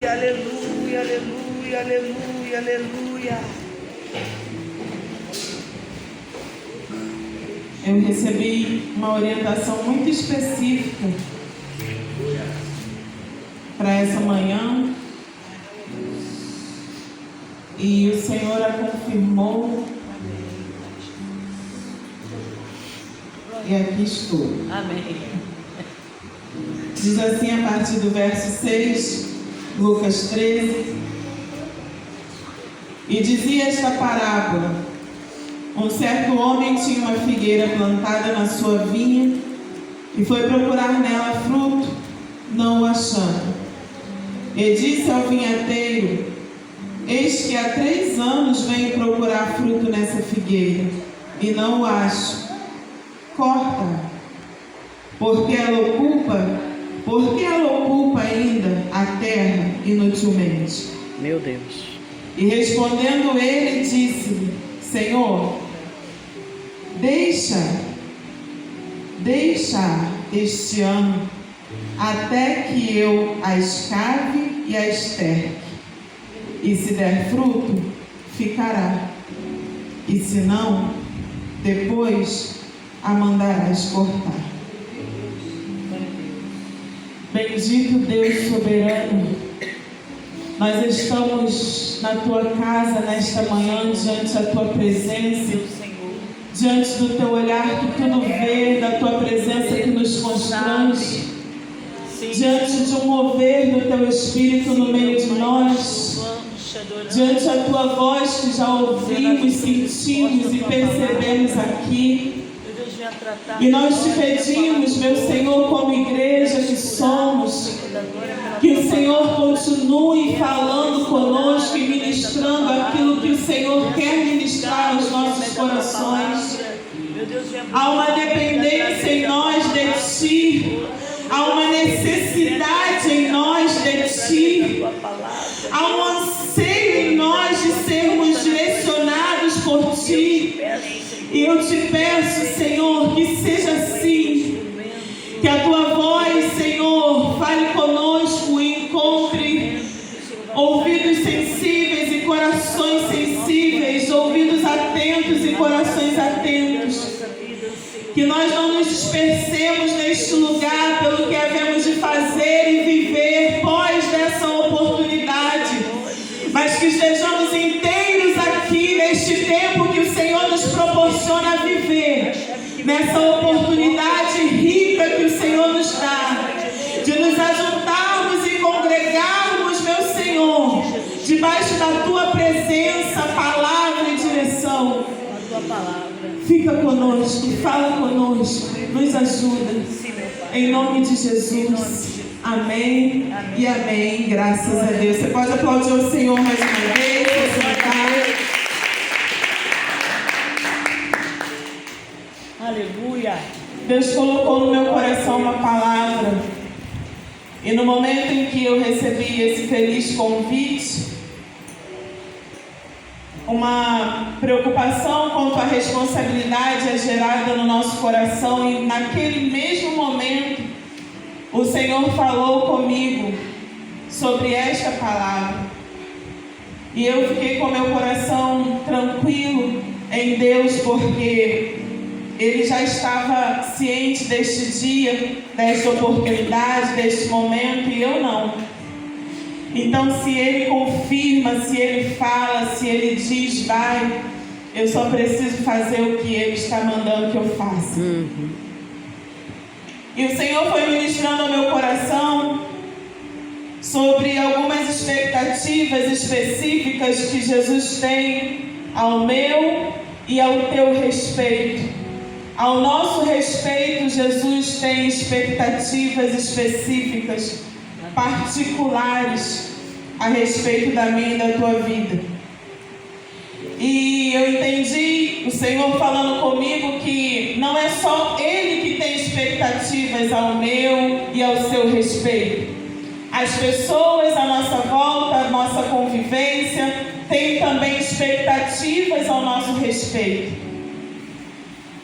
Aleluia, aleluia, aleluia, aleluia. Eu recebi uma orientação muito específica para essa manhã e o Senhor a confirmou e aqui estou. Amém. Diz assim a partir do verso 6, Lucas 13: e dizia esta parábola: um certo homem tinha uma figueira plantada na sua vinha e foi procurar nela fruto, não o achando. E disse ao vinhateiro: eis que há 3 anos venho procurar fruto nessa figueira e não o acho. Corta, porque ela ocupa ainda a terra inutilmente. Meu Deus. E respondendo ele, disse-lhe: Senhor, deixa este ano, até que eu a escave e a esterque. E se der fruto, ficará. E se não, depois a mandarás cortar. Bendito Deus soberano, nós estamos na tua casa nesta manhã, diante da tua presença, diante do teu olhar que tudo vê, da tua presença que nos constrange, diante de um mover do teu Espírito no meio de nós, diante da tua voz que já ouvimos, sentimos e percebemos aqui. E nós te pedimos, meu Senhor, como igreja que somos, que o Senhor continue falando conosco e ministrando aquilo que o Senhor quer ministrar aos nossos corações. Há uma dependência em nós de Ti, há uma necessidade em nós de Ti, há um anseio em nós de sermos direcionados por Ti. E eu te peço, Senhor, que seja assim, que a Tua voz, Senhor, fale conosco e encontre ouvidos sensíveis e corações sensíveis, ouvidos atentos e corações atentos. Que nós não nos dispersemos neste lugar pelo que havemos de fazer e viver pós dessa oportunidade, mas que estejamos inteiros aqui neste tempo que o Senhor nos proporciona viver, nessa oportunidade rica que o Senhor nos dá, de nos ajuntarmos e congregarmos, meu Senhor, debaixo da Tua presença, palavra e direção. Fica conosco, fala conosco, nos ajuda, em nome de Jesus. Amém e amém. Graças a Deus. Você pode aplaudir o Senhor mais uma vez, Aleluia. Deus colocou no meu coração uma palavra, e no momento em que eu recebi esse feliz convite, uma preocupação quanto à responsabilidade é gerada no nosso coração, e naquele mesmo momento o Senhor falou comigo sobre esta palavra, e eu fiquei com meu coração tranquilo em Deus, porque Ele já estava ciente deste dia, desta oportunidade, deste momento, e eu não. Então, se Ele confirma, se Ele fala, se Ele diz vai, eu só preciso fazer o que Ele está mandando que eu faça. E o Senhor foi ministrando ao meu coração sobre algumas expectativas específicas que Jesus tem ao meu e ao teu respeito. Ao nosso respeito, Jesus tem expectativas específicas, particulares, a respeito da minha e da tua vida. E eu entendi o Senhor falando comigo que não é só Ele que tem expectativas ao meu e ao seu respeito. As pessoas à nossa volta, a nossa convivência, têm também expectativas ao nosso respeito.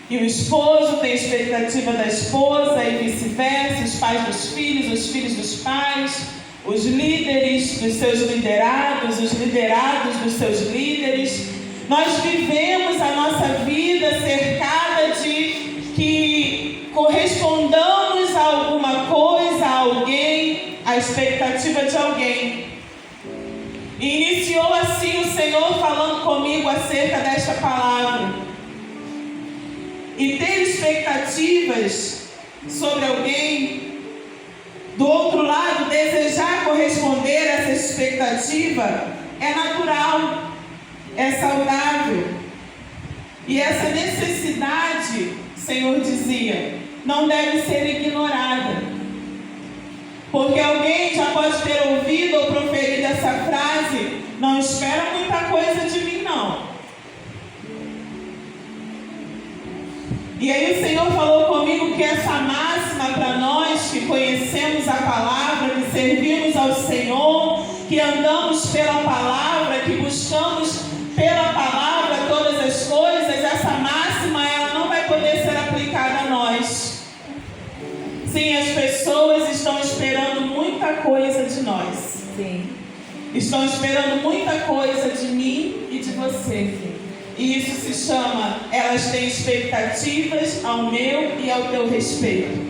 E o esposo tem expectativa da esposa e vice-versa, os pais dos filhos, os filhos dos pais, os líderes dos seus liderados, os liderados dos seus líderes. Nós vivemos a nossa vida cercada de que correspondamos a alguma coisa, a alguém, a expectativa de alguém. E iniciou assim o Senhor falando comigo acerca desta palavra. E ter expectativas sobre alguém, do outro lado, desejar corresponder a essa expectativa é natural, é saudável. E essa necessidade, o Senhor dizia, não deve ser ignorada. Porque alguém já pode ter ouvido ou proferido essa frase: não espera muita coisa de mim, não. E aí o Senhor falou comigo que essa máxima para nós que conhecemos a palavra, que servimos ao Senhor, que andamos pela palavra, que buscamos pela palavra todas as coisas, essa máxima ela não vai poder ser aplicada a nós. Sim, as pessoas estão esperando muita coisa de nós. Sim. Estão esperando muita coisa de mim e de você. E isso se chama, elas têm expectativas ao meu e ao teu respeito.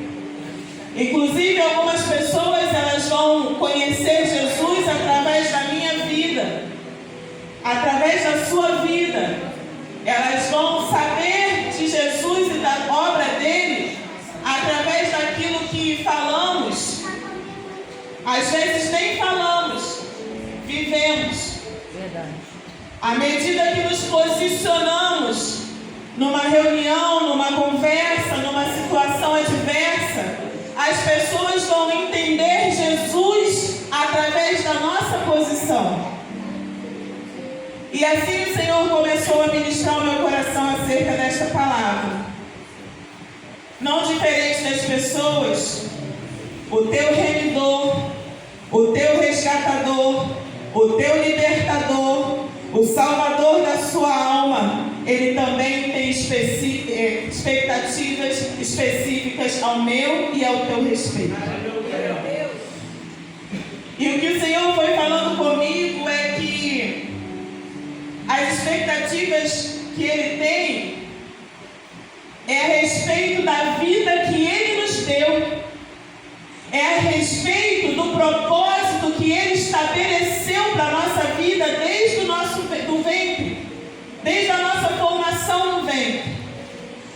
Inclusive, algumas pessoas, elas vão conhecer Jesus através da minha vida, através da sua vida. Elas vão saber de Jesus e da obra dele através daquilo que falamos. Às vezes nem falamos, vivemos. Verdade. À medida que nos posicionamos numa reunião, numa conversa, numa situação adversa, as pessoas vão entender Jesus através da nossa posição. E assim o Senhor começou a ministrar o meu coração acerca desta palavra. Não diferente das pessoas, o teu remidor, o teu resgatador, o teu libertador, o salvador da sua alma, ele também tem expectativas específicas ao meu e ao teu respeito. E o que o Senhor foi falando comigo é que as expectativas que ele tem é a respeito da vida que ele nos deu, é a respeito do propósito que ele estabeleceu para a nossa vida desde o nosso do ventre, desde a nossa formação no ventre.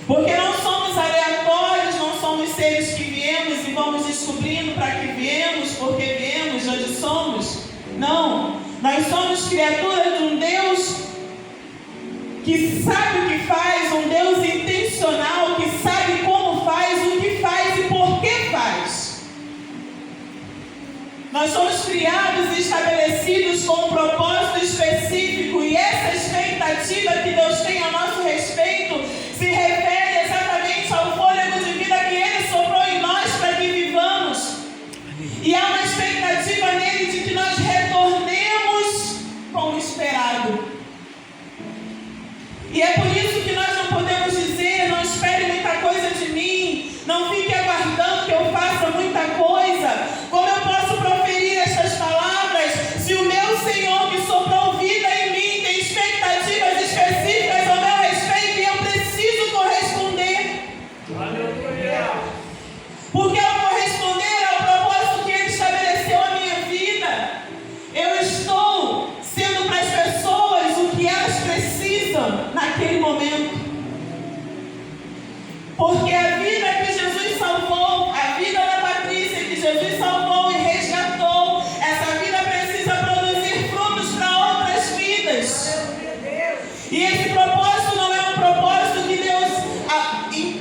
Porque não somos aleatórios, não somos seres que viemos e vamos descobrindo para que viemos, porque viemos, de onde somos. Não, nós somos criaturas de um Deus que sabe o que faz, um Deus intencional, que sabe como faz, o que faz e por que faz. Nós somos criados e estabelecidos com um propósito específico, e essa expectativa que Deus tem a nosso respeito se refere exatamente ao fôlego de vida que Ele soprou em nós para que vivamos. E há uma expectativa nele de que nós retornemos com o esperado. E é por isso que nós não podemos dizer: não espere muita coisa de mim, não fique aguardando que eu faça muita coisa. Como eu posso proferir estas palavras se o meu Senhor que soprou vida em mim tem expectativas específicas ao meu respeito e eu preciso corresponder? Porque ao corresponder ao propósito que Ele estabeleceu a minha vida, eu estou sendo para as pessoas o que elas precisam naquele momento. Porque a vida que Jesus salvou, a vida da Patrícia que Jesus salvou e resgatou, essa vida precisa produzir frutos para outras vidas. E esse propósito não é um propósito que Deus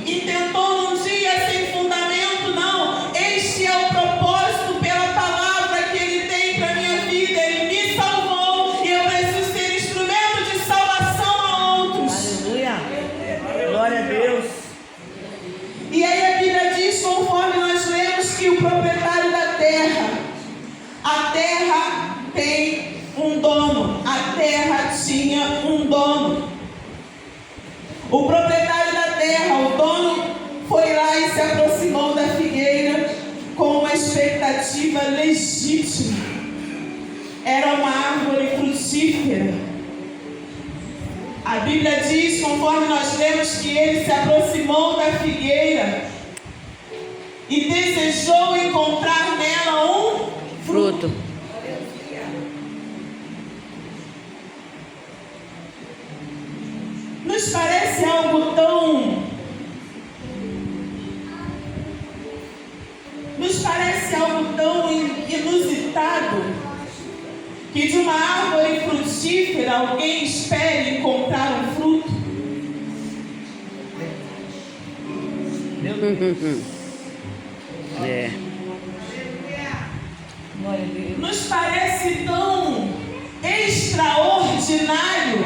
intentou num dia sem fundamento, não. Este é o propósito pela palavra que Ele tem para a minha vida. Ele me salvou e eu preciso ser instrumento de salvação a outros. Aleluia. Glória a Deus. E aí a Bíblia diz, conforme nós lemos, que o proprietário da terra, a terra tem um dono, a terra tinha um dono. O proprietário da terra, o dono, foi lá e se aproximou da figueira com uma expectativa legítima. este era uma árvore frutífera. A Bíblia diz, conforme nós lemos, que ele se aproximou da figueira e desejou encontrar nela um Fruto. Nos parece algo tão... Nos parece algo tão inusitado que de uma árvore frutífera alguém espere encontrar um fruto. É. Nos parece tão extraordinário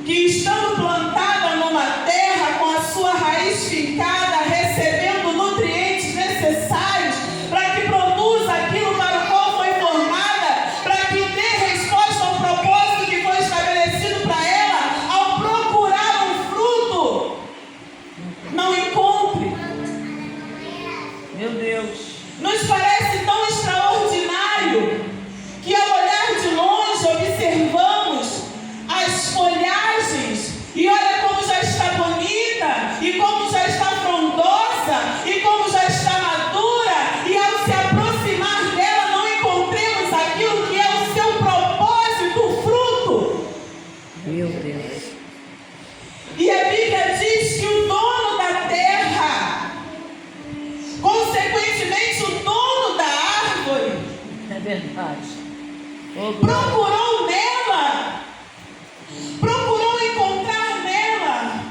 que estando plantada numa terra com a sua raiz fincada, recebendo nutrientes necessários para que produza aquilo para o qual foi formada, para que dê resposta ao propósito que foi estabelecido para ela, ao procurar um fruto, não encontre. Meu Deus. Nos parece tão extraordinário que ao olhar de longe observamos as folhagens e olha como já está bonita e como já está frondosa e como já está madura, e ao se aproximar dela não encontremos aquilo que é o seu propósito, o fruto. Meu Deus. E a Bíblia diz que o dono da terra, consequentemente o dono da árvore, É verdade. procurou nela, procurou encontrar nela,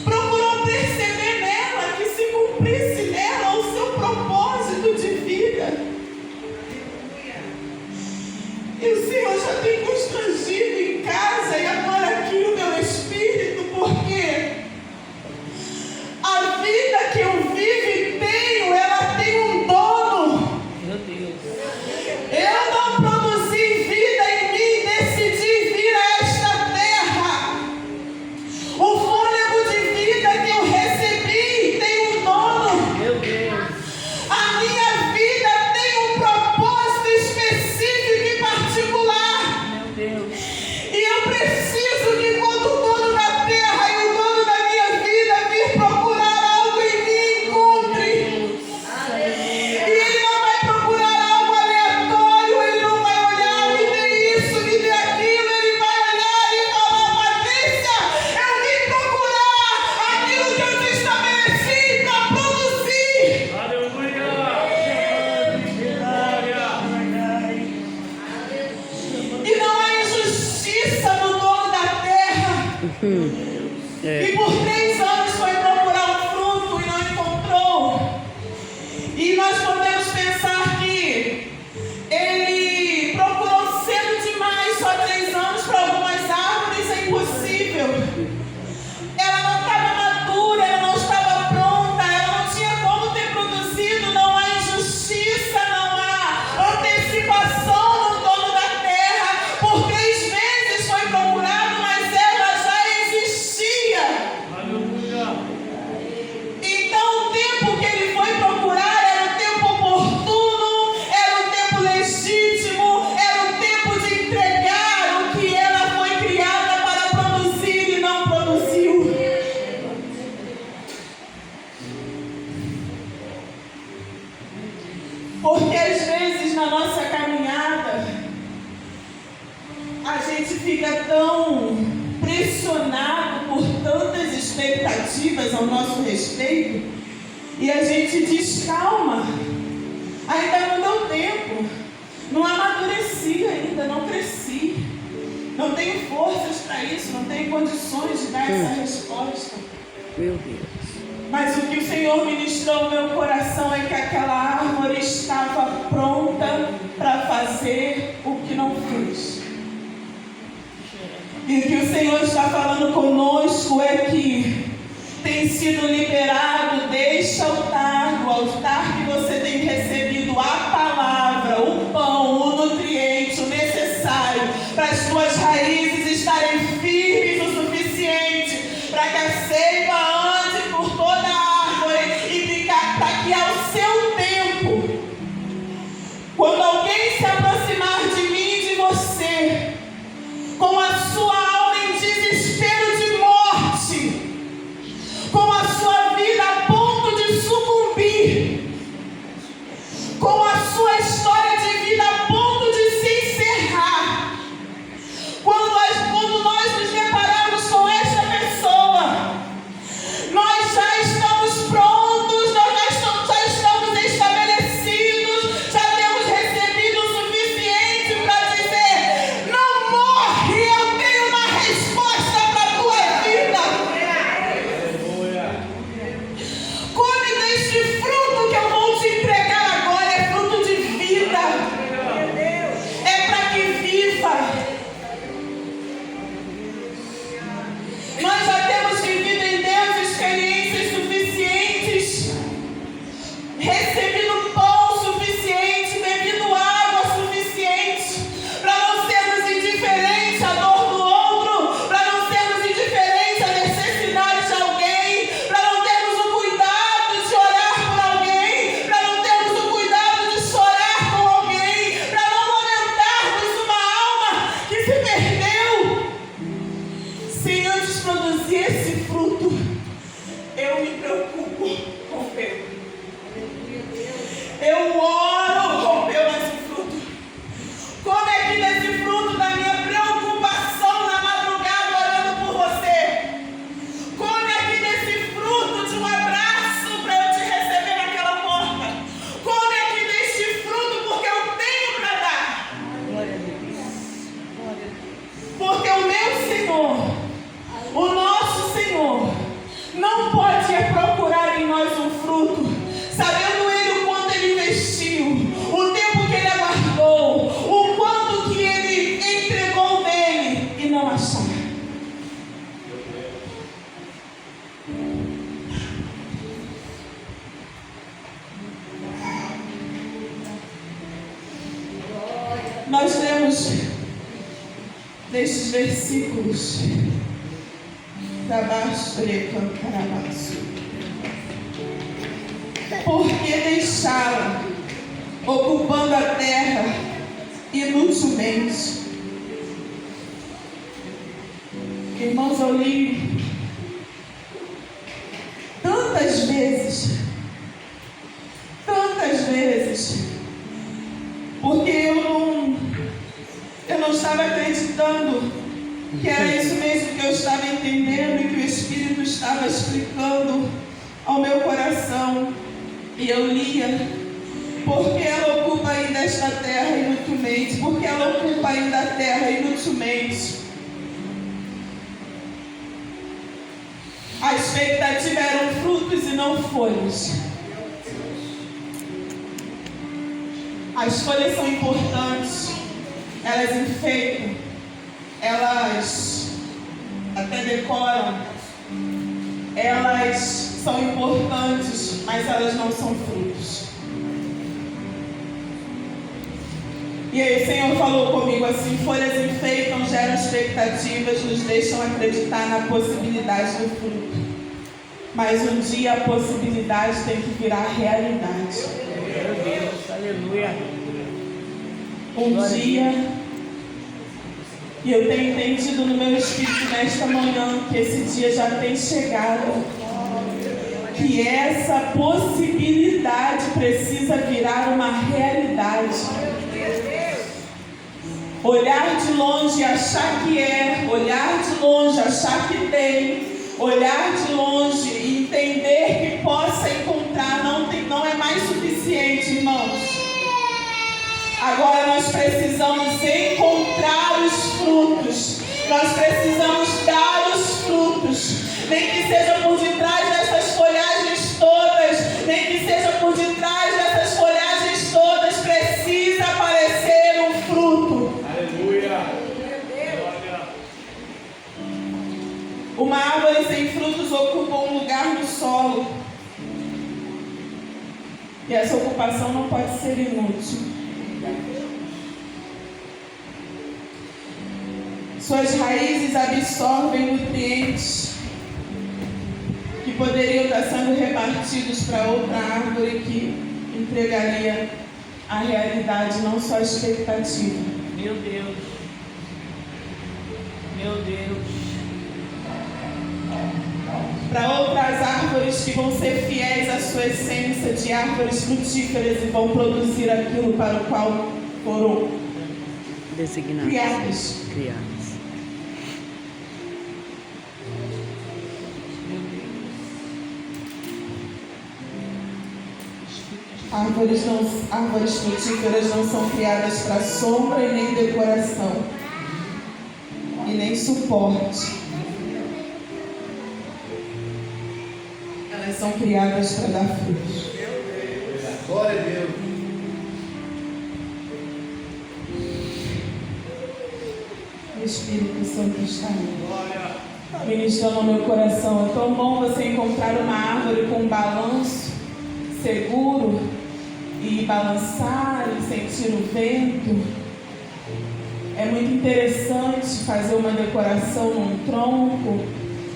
procurou perceber nela que se cumprisse nela o seu propósito de vida. E o Senhor já tem constrangido em casa e agora aqui no meu espírito, porque a vida que eu vivo e tenho, ela tem um dono. Meu Deus. Eu não produzi vida em mim, decidi vir a esta terra. O fôlego de vida que eu recebi tem um dono. Meu Deus. A minha vida tem um propósito específico e particular. Meu Deus. E eu preciso que quando o dono da terra e o dono da minha vida vir procurar algo em mim, encontre. E ele não vai procurar algo aleatório, ele não vai olhar, me dê isso, me dê aquilo, ele vai olhar e falar: Patrícia, eu vim procurar aquilo que eu te estabeleci para produzir. E não há injustiça no dono da terra. É. E por 3 anos foi procurar um fruto e não encontrou. E nós podemos pensar que ele procurou cedo demais, só 3 anos para algumas árvores é impossível. Ela não estava madura, ela não estava pronta, ela não tinha como ter produzido. Não há injustiça, não há antecipação no dono da terra. Por 3 vezes foi procurado, mas ela já existia. Então o tempo que ele foi procurar era o tempo oportuno, era o tempo legítimo, era o tempo de entregar o que ela foi criada para produzir e não produziu. Porque às vezes na nossa caminhada a gente fica tão pressionado por tantas expectativas ao nosso respeito e a gente diz: calma, ainda não deu tempo, não amadureci ainda, não cresci, não tenho forças para isso, não tenho condições de dar essa resposta. Meu Deus. Mas o que o Senhor ministrou no meu coração é que aquela árvore estava pronta para fazer o que não fez. E o que o Senhor está falando conosco é que tem sido liberado deste altar, do altar que você tem recebido a palavra, o pão, o nutriente, o necessário para as suas raízes estarem firmes o suficiente para que a seiva ande por toda a árvore e para que ao seu tempo Nós lemos destes versículos para baixo, por que deixá-la ocupando a terra inutilmente? Irmãos, eu li tantas vezes, porque eu não estava acreditando que era isso mesmo que eu estava entendendo e que o Espírito estava explicando ao meu coração. E eu lia, porque ela ocupa ainda esta terra inutilmente, porque ela ocupa ainda a terra inutilmente. A expectativa eram frutos e não folhas. As folhas são importantes, elas enfeitam, elas até decoram, elas são importantes, mas elas não são frutos. E aí o Senhor falou comigo assim: folhas enfeitam, geram expectativas, nos deixam acreditar na possibilidade do fruto. Mas um dia a possibilidade tem que virar realidade. Meu Deus, aleluia. Um dia, e eu tenho entendido no meu espírito nesta manhã que esse dia já tem chegado, que essa possibilidade precisa virar uma realidade. Olhar de longe e achar que é, olhar de longe, achar que tem, olhar de longe e entender que possa encontrar, não é mais suficiente, irmãos. Agora nós precisamos encontrar os frutos, nós precisamos dar os frutos, nem que seja por detrás dessas folhagens todas, nem que seja por detrás dessas folhagens todas, precisa aparecer um fruto. Aleluia! Uma árvore sem frutos ocupa um lugar no solo, e essa ocupação não pode ser inútil. Suas raízes absorvem nutrientes que poderiam estar sendo repartidos para outra árvore que entregaria a realidade, não só a expectativa. Meu Deus. Meu Deus. Para outras árvores que vão ser fiéis à sua essência de árvores frutíferas e vão produzir aquilo para o qual foram Designados. criados. Árvores frutíferas não são criadas para sombra e nem decoração, e nem suporte. Elas são criadas para dar frutos. Glória a Deus. O Espírito Santo está aí, ministrando ao meu coração. É tão bom você encontrar uma árvore com um balanço seguro e balançar e sentir o vento. É muito interessante fazer uma decoração num tronco,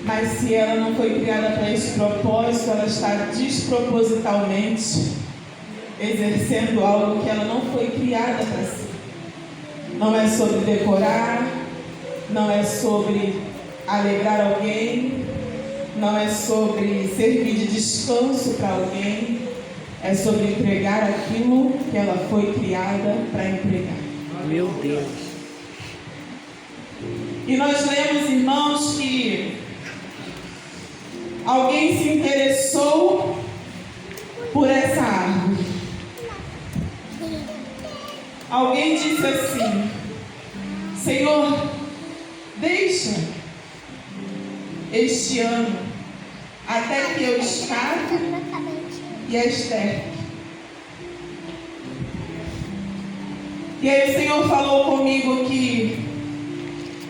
mas se ela não foi criada para esse propósito, ela está despropositalmente exercendo algo que ela não foi criada para ser. Não é sobre decorar, não é sobre alegrar alguém, não é sobre servir de descanso para alguém. É sobre entregar aquilo que ela foi criada para entregar. Meu Deus. E nós lemos, irmãos, que alguém se interessou por essa árvore. Alguém disse assim: Senhor, deixa este ano até que eu escave e a esterque. E aí o Senhor falou comigo que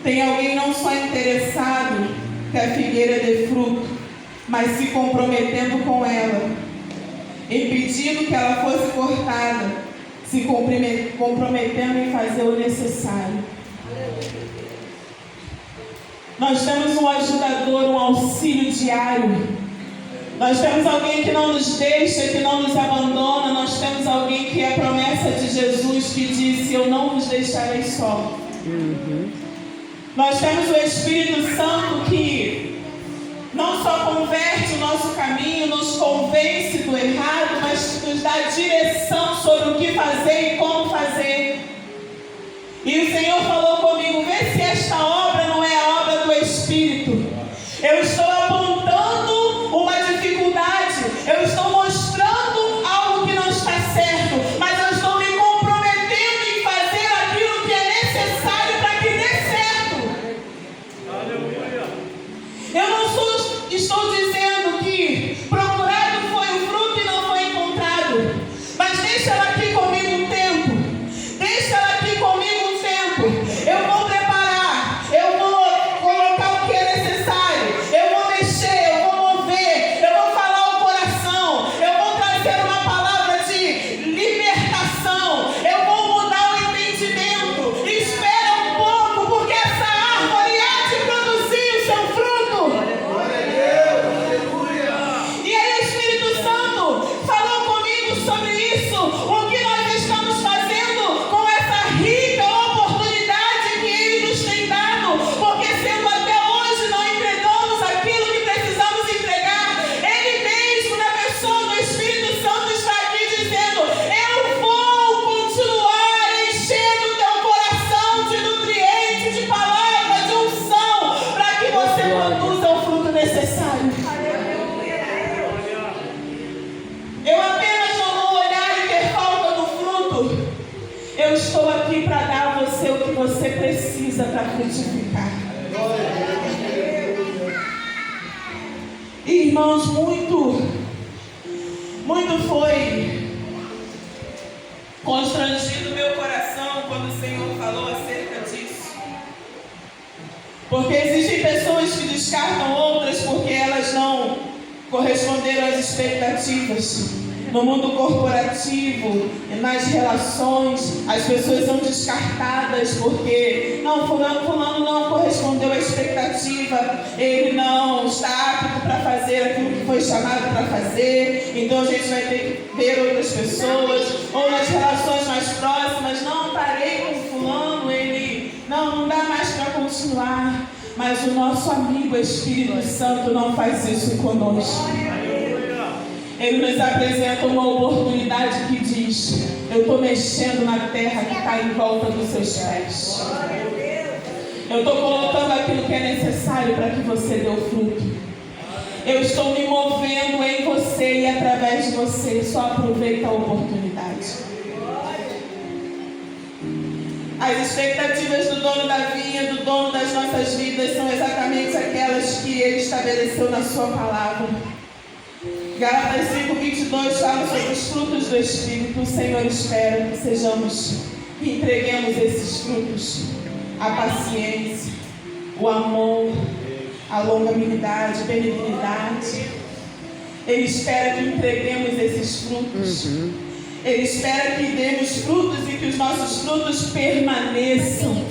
tem alguém não só interessado que a figueira dê fruto, mas se comprometendo com ela, impedindo que ela fosse cortada, se comprometendo em fazer o necessário. Nós temos um ajudador, um auxílio diário. Nós temos alguém que não nos deixa, que não nos abandona. Nós temos alguém que é a promessa de Jesus, que disse: eu não vos deixarei só. Nós temos o Espírito Santo que não só converte o nosso caminho, nos convence do errado, mas nos dá direção sobre o que fazer e como fazer. E o Senhor falou comigo: vê se esta obra não é a obra do Espírito. Eu estou apontando uma dificuldade, eu estou mostrando algo que não está certo, mas eu estou me comprometendo em fazer aquilo que é necessário para que dê certo. Aleluia. Eu não estou dizendo que procurado foi o fruto e não foi encontrado, mas deixa ela aqui comigo um tempo, deixa ela aqui comigo um tempo. Eu vou preparar, eu vou colocar o que é necessário, eu vou mexer, eu vou mover, eu vou falar o coração, eu vou trazer uma palavra de libertação, eu vou mudar o entendimento. Espera um pouco, porque essa árvore há de produzir o seu fruto. Glória a Deus. Aleluia. E aí o Espírito Santo falou comigo sobre isso. O que nós estamos fazendo com essa rica oportunidade que Ele nos tem dado, porque sendo até hoje não entregamos aquilo que precisamos entregar, Ele mesmo, na pessoa do Espírito Santo, está aqui dizendo: eu vou continuar enchendo o teu coração de nutrientes, de palavra, de unção, para que você produza o fruto necessário. Eu apenas não vou olhar e ter falta do fruto. Eu estou aqui para dar a você o que você precisa para frutificar. Irmãos, muito foi constrangido meu coração quando o Senhor falou acerca disso. Porque existem pessoas que descartam outras porque elas não corresponderam às expectativas. No mundo corporativo, nas relações, as pessoas são descartadas porque fulano não correspondeu à expectativa, ele não está apto para fazer aquilo que foi chamado para fazer, então a gente vai ter que ver outras pessoas, ou nas relações mais próximas: não, parei com fulano, ele não dá mais para continuar. Mas o nosso amigo Espírito Santo não faz isso conosco. Ele nos apresenta uma oportunidade que diz: eu estou mexendo na terra que está em volta dos seus pés. Eu estou colocando aquilo que é necessário para que você dê o fruto. Eu estou me movendo em você e através de você. Só aproveita a oportunidade. As expectativas do dono da vinha, do dono das nossas vidas, são exatamente aquelas que Ele estabeleceu na sua palavra. Gálatas 5:22 fala sobre os frutos do Espírito. O Senhor espera que entreguemos esses frutos: a paciência, o amor, a longanimidade, benignidade. Ele espera que entreguemos esses frutos. Ele espera que demos frutos e que os nossos frutos permaneçam.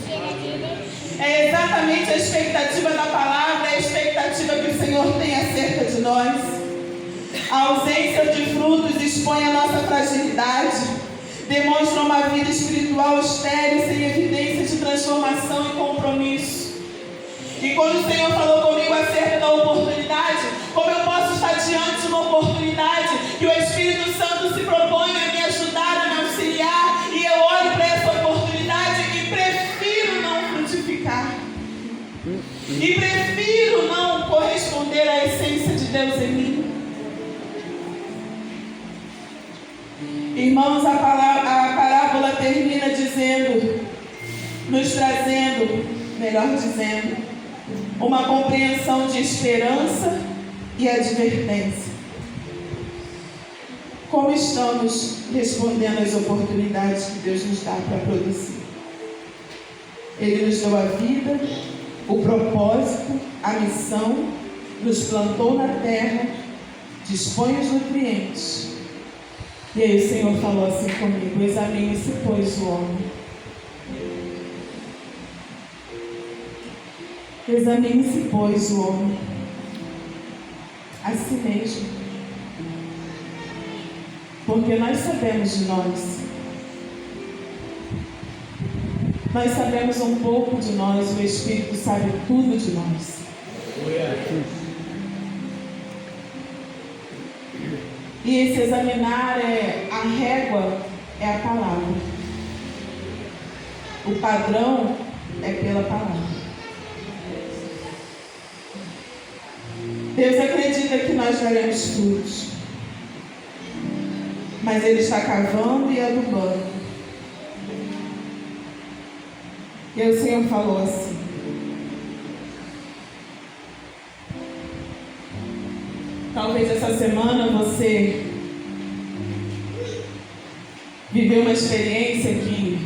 É exatamente a expectativa da palavra, é a expectativa que o Senhor tem acerca de nós. A ausência de frutos expõe a nossa fragilidade, demonstra uma vida espiritual estéril, sem evidência de transformação e compromisso. E quando o Senhor falou comigo acerca da oportunidade, como eu posso estar diante de uma oportunidade que o Espírito Santo se propõe a me ajudar, a me auxiliar, e eu olho para essa oportunidade e prefiro não frutificar, e prefiro não corresponder à essência de Deus em mim? Irmãos, a parábola termina dizendo, nos trazendo, melhor dizendo, uma compreensão de esperança e advertência. Como estamos respondendo às oportunidades que Deus nos dá para produzir? Ele nos deu a vida, o propósito, a missão, nos plantou na terra, dispõe os nutrientes. E aí o Senhor falou assim comigo: examine-se, pois, o homem. Examine-se, pois, o homem a si mesmo. Porque nós sabemos de nós. Nós sabemos um pouco de nós, o Espírito sabe tudo de nós. E esse examinar a régua é a palavra. O padrão é pela palavra. Deus acredita que nós daremos frutos, mas Ele está cavando e adubando. E aí o Senhor falou assim: talvez essa semana você viveu uma experiência que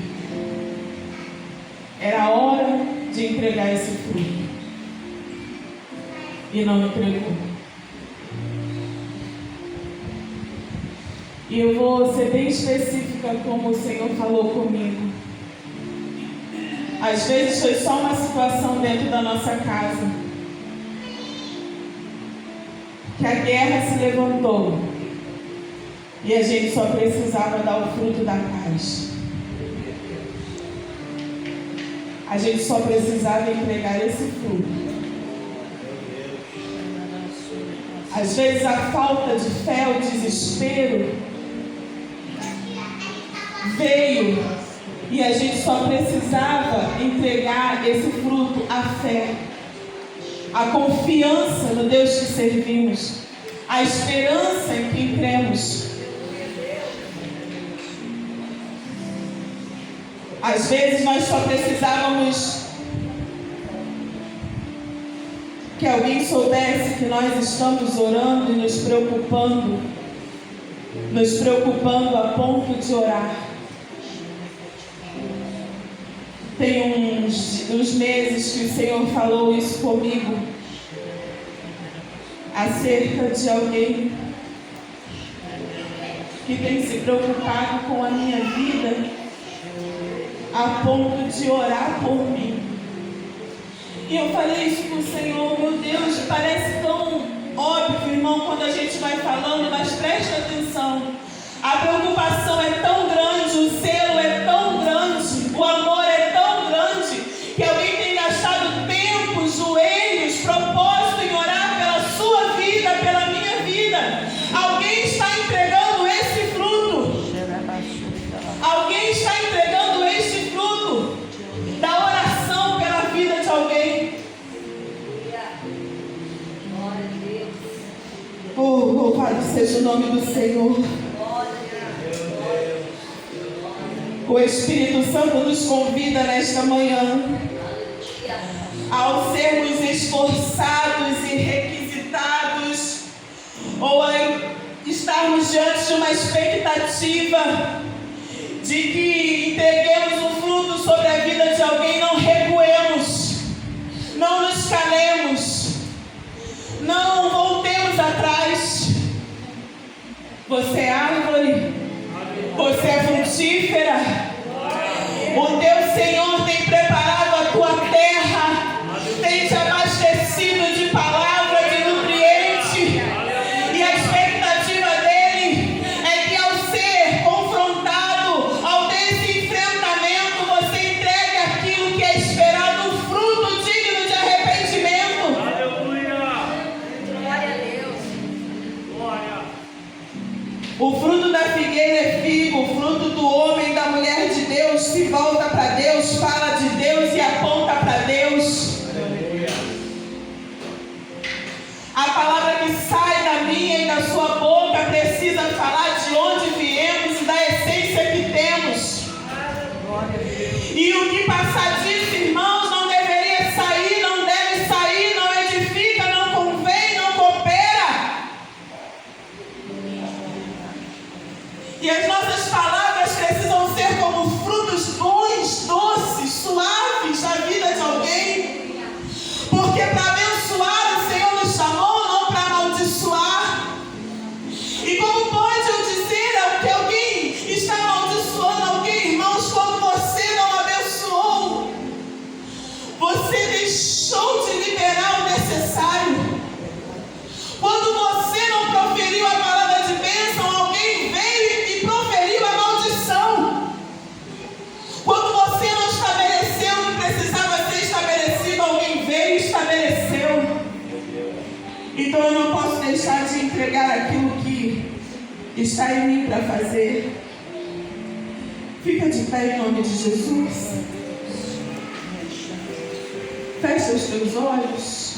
era a hora de entregar esse fruto e não entregou. E eu vou ser bem específica como o Senhor falou comigo. Às vezes foi só uma situação dentro da nossa casa, que a guerra se levantou e a gente só precisava dar o fruto da paz. A gente só precisava entregar esse fruto. Às vezes a falta de fé, o desespero veio e a gente só precisava entregar esse fruto, a fé, a confiança no Deus que servimos, a esperança em quem cremos. Às vezes nós só precisávamos que alguém soubesse que nós estamos orando e nos preocupando a ponto de orar. Tem uns meses que o Senhor falou isso comigo, acerca de alguém que tem se preocupado com a minha vida a ponto de orar por mim. E eu falei isso com o Senhor: meu Deus, parece tão óbvio, irmão, quando a gente vai falando, mas preste atenção. A preocupação é tão grande, o zelo é tão grande, o amor é tão grande, que alguém tem gastado tempo, joelhos, propósito em orar pela sua vida, pela minha vida. Alguém está entregando esse fruto. Alguém está entregando esse fruto da oração pela vida de alguém. Oh, louvado seja o nome do Senhor. O Espírito Santo nos convida nesta manhã, ao sermos esforçados e requisitados, ou a estarmos diante de uma expectativa de que entreguemos um fruto sobre a vida de alguém, não recuemos, não nos calemos, não voltemos atrás. Você é árvore, você é frutífera. O teu Senhor tem preparado a tua terra, tem te abastecido de palavra, de nutriente, e a expectativa dele é que, ao ser confrontado, ao ter esse enfrentamento, você entregue aquilo que é esperado, um fruto digno de arrependimento. Aleluia! Glória a Deus. Glória! O fruto da figueira é figo, o fruto do homem e da mulher de Deus se volta para Deus, Então eu não posso deixar de entregar aquilo que está em mim para fazer. Fica de pé em nome de Jesus. Fecha os teus olhos.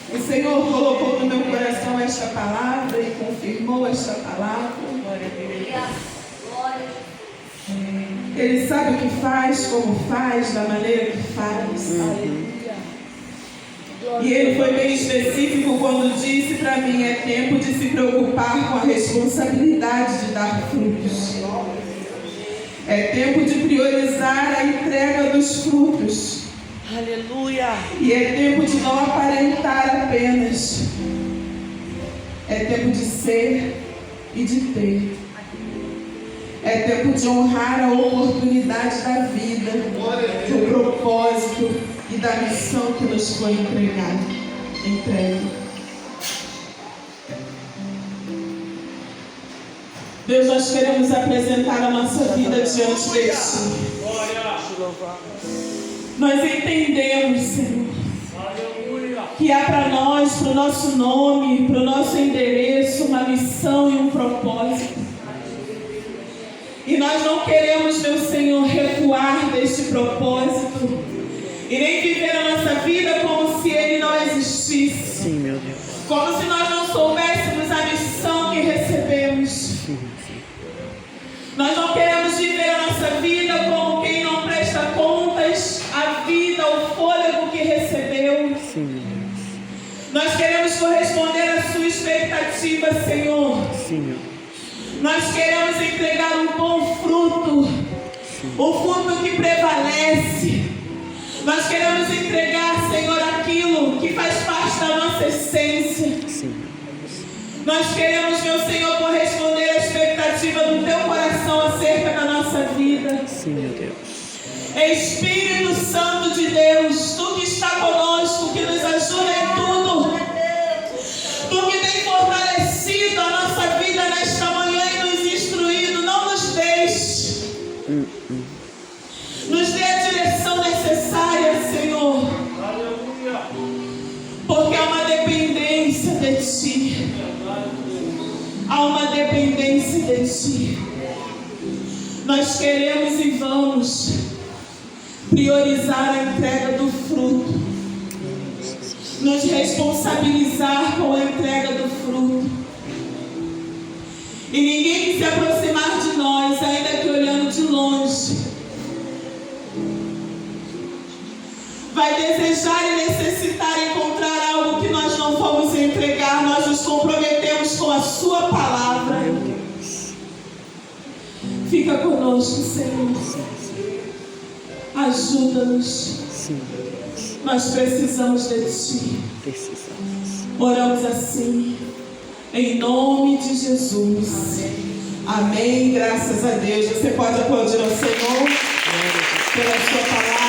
O Senhor colocou no meu coração esta palavra e confirmou esta palavra. Ele sabe o que faz, como faz, da maneira que faz. E Ele foi bem específico quando disse para mim: é tempo de se preocupar com a responsabilidade de dar frutos. É tempo de priorizar a entrega dos frutos. Aleluia. E é tempo de não aparentar apenas. É tempo de ser e de ter. É tempo de honrar a oportunidade da vida, do propósito e da missão que nos foi entregue. Deus, nós queremos apresentar a nossa vida diante de Ti. Nós entendemos, Senhor, que há para nós, para o nosso nome, para o nosso endereço, uma missão e um propósito. E nós não queremos, meu Senhor, recuar deste propósito e nem viver a nossa vida como se ele não existisse. Sim, meu Deus. Como se nós não soubéssemos a missão que recebemos. Nós não queremos viver a nossa vida como quem não presta contas à vida, ao fôlego que recebeu. Sim, meu Deus. Nós queremos corresponder à sua expectativa, Senhor. Sim, meu Deus. Nós queremos entregar um bom fruto, o fruto que prevalece. Nós queremos entregar, Senhor, aquilo que faz parte da nossa essência. Sim, meu Deus. Nós queremos, meu Senhor, corresponder à expectativa do Teu coração acerca da nossa vida. Sim, meu Deus. Espírito Santo de Deus, Tu que está conosco, que nos ajuda em tudo. Tu que tem fortalecido a nossa vida nesta manhã e nos instruído, não nos deixe. Nos dê a direção necessária, Senhor. Porque há uma dependência de Ti. Há uma dependência de Ti. Nós queremos e vamos priorizar a entrega do fruto. Nos responsabilizar com a entrega do fruto. E ninguém que se aproximar de nós, ainda que olhando de longe, vai desejar e necessitar encontrar algo que nós não fomos entregar. Nós nos comprometemos com a Sua palavra. Fica conosco, Senhor. Ajuda-nos. Sim. Nós precisamos de Ti. Precisamos. Oramos assim, em nome de Jesus. Amém. Graças a Deus. Você pode aplaudir ao Senhor pela Sua palavra.